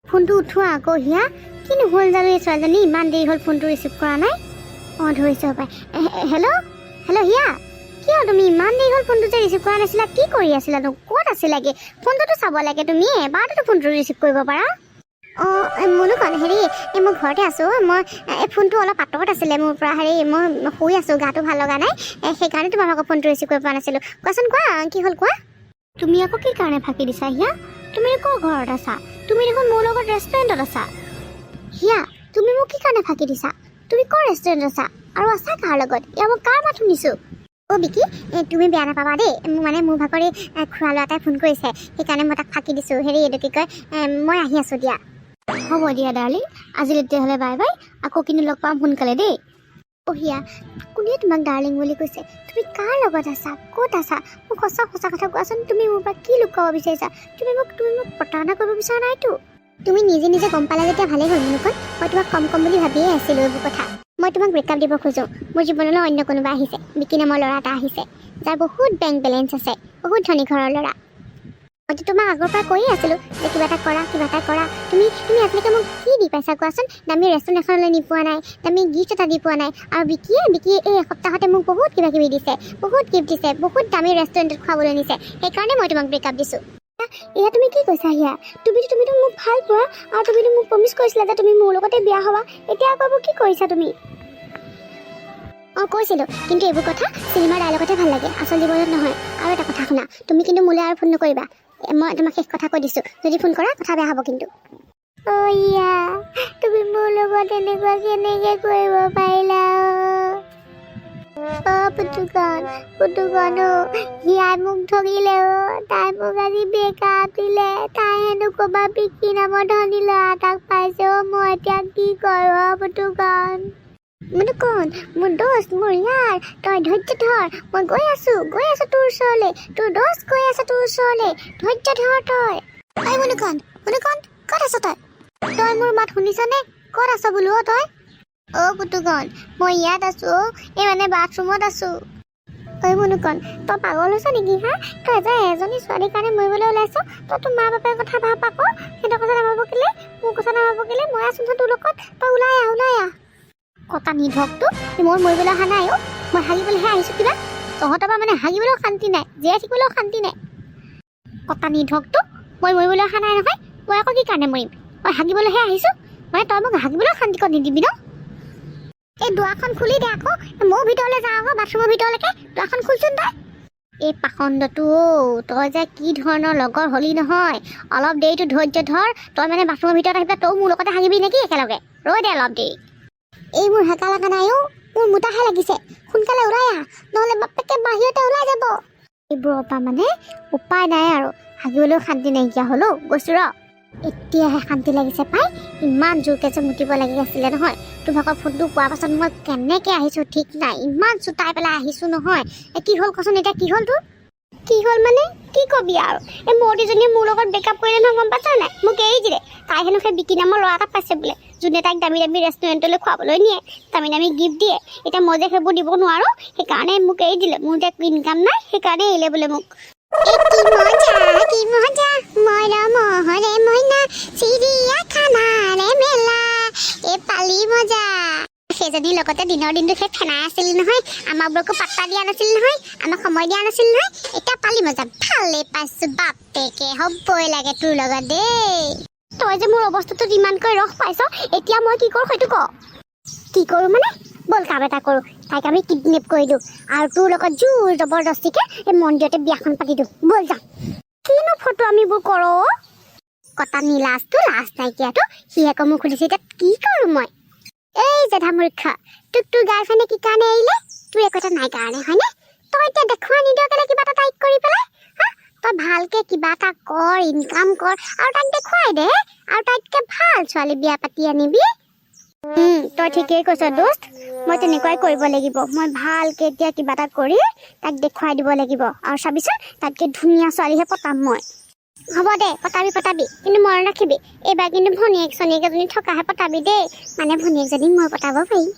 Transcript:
ফোনটো উঠোৱা আকৌ হিয়া কিনো হ'ল জানো এই ছোৱালীজনী ইমান দেৰি হ'ল ফোনটো ৰিচিভ কৰা নাই অঁ ধৰিছে হপাই হেল্ল' হেল্ল' হিয়া কিয় তুমি ইমান দেৰি হ'ল ফোনটো যে ৰিচিভ কৰা নাছিলা কি কৰি আছিলানো ক'ত আছিলাগে ফোনটোতো চাব লাগে তুমি এবাৰতো ফোনটো ৰিচিভ কৰিব পাৰা অঁ মোনো কণ হেৰি মই ঘৰতে আছোঁ মই এই ফোনটো অলপ আঁতৰত আছিলে মোৰ পৰা হেৰি মই শুই আছোঁ গাটো ভাল লগা নাই সেইকাৰণে তোমাৰ আকৌ ফোনটো ৰিচিভ কৰিব পৰা নাছিলোঁ কোৱাচোন কোৱা কি হ'ল কোৱা তুমি আকৌ কি কাৰণে ফাঁকি দিছা হিয়া তুমি ক'ৰ ঘৰত আছা তুমি দেখোন মোৰ লগত ৰেষ্টুৰেণ্টত আছা হিয়া তুমি মোক কি কাৰণে ফাঁকি দিছা তুমি ক'ৰ ৰেষ্টুৰেণ্টত আছা আৰু আছা কাৰ লগত এয়া মই কাৰ মাত শুনিছোঁ অ' বিকি তুমি বেয়া নাপাবা দেই মানে মোৰ ভাগৰে খুৰা ল'ৰা এটাই ফোন কৰিছে সেইকাৰণে মই তাক ফাঁকি দিছোঁ হেৰি এইটো কি কয় মই আহি আছোঁ দিয়া হ'ব দিয়া ডাৰ্লিং আজিলৈ তেতিয়াহ'লে বাই বাই আকৌ কিন্তু লগ পাম সোনকালে দেই অ' হিয়া কোনে তোমাক ডাৰ্লিং বুলি কৈছে তুমি কাৰ লগত আছা ক'ত আছা মোক সঁচা সঁচা কথা কোৱাচোন তুমি মোৰ পৰা কি লুকাব বিচাৰিছা তুমি মোক প্ৰতাৰণা কৰিব বিচৰা নাইতো তুমি নিজে নিজে গম পালা যেতিয়া ভালেই হ'ল মোনোখন মই তোমাক কম বুলি ভাবিয়ে আছিলোঁ এইবোৰ কথা মই তোমাক ব্ৰেকআপ দিব খোজোঁ মোৰ জীৱনলৈ অন্য কোনোবা আহিছে বিকি নামৰ ল'ৰা এটা আহিছে যাৰ বহুত বেংক বেলেঞ্চ আছে বহুত ধনী ঘৰৰ ল'ৰা মইতো তোমাক আগৰ পৰা কৈয়ে আছিলোঁ যে কিবা এটা কৰা তুমি আজিলৈকে মোক কি দি পাইছা কোৱাচোন দামী ৰেষ্টুৰেণ্ট এখনলৈ নি পোৱা নাই দামী গিফ্ট এটা দি পোৱা নাই আৰু বিকিয়ে এই এসপ্তাহতে মোক বহুত কিবা কিবি দিছে বহুত গিফ্ট দিছে বহুত দামী ৰেষ্টুৰেণ্টত খুৱাবলৈ নিছে সেইকাৰণে মই তোমাক ব্ৰেকআপ দিছোঁ এয়া তুমি কি কৈছা হিয়া তুমিতো মোক ভাল পোৱা আৰু তুমিতো মোক প্ৰমিছ কৰিছিলা যে তুমি মোৰ লগতে বিয়া হ'বা এতিয়া আকৌ কি কৰিছা তুমি অঁ কৈছিলোঁ কিন্তু এইবোৰ কথা চিনেমাৰ ডাইলগতে ভাল লাগে আচল জীৱনত নহয় আৰু এটা কথা শুনা তুমি কিন্তু মোলৈ আৰু ফোন নকৰিবা মই তোমাক শেষ কথা কৈ দিছোঁ যদি ফোন কৰা কথা বেয়া হ'ব কিন্তু অ' ইয়া তুমি মোৰ লগত এনেকুৱা কেনেকৈ কৰিব পাৰিলা অ' পুতুকণ হিয়াই মোক ঠগিলে তাই মোক আজি ব্ৰেকআপ দিলে তাই হেনো ক'বা বিকি নামৰ ধনী ল'ৰা এটাক পাইছে মই এতিয়া কি কৰোঁ পুতুকণ মোৰ দোস্ত মোৰ ইয়াৰ তই ধৈৰ্য ধৰ মই গৈ আছো তোৰ ওচৰলৈ তোৰ দোস্ত গৈ আছে তোৰ ওচৰলৈ ধৈৰ্য ধৰ তই মুনুকণ ক'ত আছ তই মোৰ মাত শুনিছনে ক'ত আছ বোলো তই অ' পুতুকণ মই ইয়াত আছো এই মানে বাথৰুমত আছো ঐ মুনুকণ তই পাগল হৈছ নেকি হা তই যে এজনী ছোৱালীৰ কাৰণে মৰিবলৈ ওলাইছ তই তোৰ মা বাপেৰ কথা ভাব আকৌ সিহঁতৰ কথা নাভাব কেলে মোৰ কথা নাভাব কেলে মই আছো নহয় তোৰ লগত তই ওলাই আহ কটা নিধকটো মই মৰিবলৈ অহা নাই অ' মই হাগিবলৈহে আহিছোঁ কিবা তহঁতৰ পৰা মানে হাগিবলৈও শান্তি নাই জীয়াই থাকিবলৈও শান্তি নাই কটা নিধকটো মই মৰিবলৈ অহা নাই নহয় মই আকৌ কি কাৰণে মৰিম মই হাগিবলৈহে আহিছোঁ মানে তই মোক হাগিবলৈও শান্তি কৰি নিদিবি ন এই দুৱাৰখন খুলি দে আকৌ ময়ো ভিতৰলৈ যাওঁ আকৌ বাথৰুমৰ ভিতৰলৈকে দুৱাৰখন খুলচোন তই এই পাখণ্ডটো তই যে কি ধৰণৰ লগৰ হলি নহয় অলপ দেৰিটো ধৈৰ্য ধৰ তই মানে বাথৰুমৰ ভিতৰত আহি পেলাই তই মোৰ লগতে হাগিবি নেকি একেলগে ৰৈ দে অলপ দেৰি এই মোৰ হেঁকা লগা নাই অ' মোৰ মোটাহে লাগিছে সোনকালে ওলাই আহ নহ'লে বাপেকে বাহিৰতে ওলাই যাব এইবোৰৰ পৰা মানে উপায় নাই আৰু হাগিবলৈও শান্তি নাইকিয়া হ'লো গৈছোঁ ৰ এতিয়াহে শান্তি লাগিছে পাই ইমান জোৰকৈ যে মুতিব লাগি আছিলে নহয় তোমাকৰ ফোনটো পোৱাৰ পাছত মই কেনেকৈ আহিছোঁ ঠিক নাই ইমান চোতাই পেলাই আহিছোঁ নহয় কি হ'ল কচোন এতিয়া কি হ'ল তোৰ কি হ'ল মানে কি কবি আৰু এই মৌৰীজনীয়ে মোৰ লগত ব্ৰেকআপ কৰিলে নহয় গম পাইছা নাই মোক এৰি দিলে তাই হেনো সেই বিকি নামৰ ল'ৰা এটা পাইছে বোলে যোনে তাইক দামী ৰেষ্টুৰেণ্টলৈ খুৱাবলৈ নিয়ে দামী গিফ্ট দিয়ে এতিয়া মই যে সেইবোৰ দিব নোৱাৰোঁ সেইকাৰণে মোক এৰি দিলে মোৰ যে ইনকাম নাই সেইকাৰণে এৰিলে বোলে মোক কি মজা মহৰে মইনা চিৰিয়াখানাৰে মেলা এই পালি মজা সেইজনীৰ লগতে দিনৰ দিনটো সেই ফেনাই আছিল নহয় আমাকবোৰকো পাত্তা দিয়া নাছিল নহয় আমাক সময় দিয়া নাছিল নহয় এতিয়া পালি মজা ভালেই পাইছোঁ বাপেকে হ'বই লাগে তোৰ লগত দেই তই যে মোৰ অৱস্থাটোত ইমানকৈ ৰস পাইছ এতিয়া মই কি কৰোঁ সেইটো ক কি কৰোঁ মানে ব'ল কাম এটা কৰোঁ তাইক আমি কিডনেপ কৰি দিওঁ আৰু তোৰ লগত জোৰ জবৰদস্তিকে এই মন্দিৰতে বিয়াখন পাতি দিওঁ ব'ল যাওঁ কিনো ফটো আমিবোৰ কৰোঁ কটা নি লাজ নাইকিয়াটো সি আকৌ মোক সুধিছে এতিয়া কি কৰোঁ মই এই জেধা মূৰ্খ তোৰ গাৰ্লফ্ৰেণ্ডে কি কাৰণে এৰিলে তোৰ একোটা নাই কাৰণে হয়নে তই এতিয়া দেখুৱাই নিদিয় কেলে কিবা এটা তাইক কৰি পেলাই হা তই ভালকৈ কিবা এটা কৰ ইনকাম কৰ আৰু তাইক দেখুৱাই দে আৰু তাইতকৈ ভাল ছোৱালী বিয়া পাতি আনিবি তই ঠিকেই কৈছ দোস্ত মই তেনেকুৱাই কৰিব লাগিব মই ভালকৈ এতিয়া কিবা এটা কৰি তাইক দেখুৱাই দিব লাগিব আৰু চাবিচোন তাতকৈ ধুনীয়া ছোৱালীহে পতাম মই হ'ব দে পতাবি কিন্তু মনত ৰাখিবি এইবাৰ কিন্তু ভনীয়েক এজনী থকাহে পতাবি দেই মানে ভনীয়েকজনীক মই পতাব পাৰিম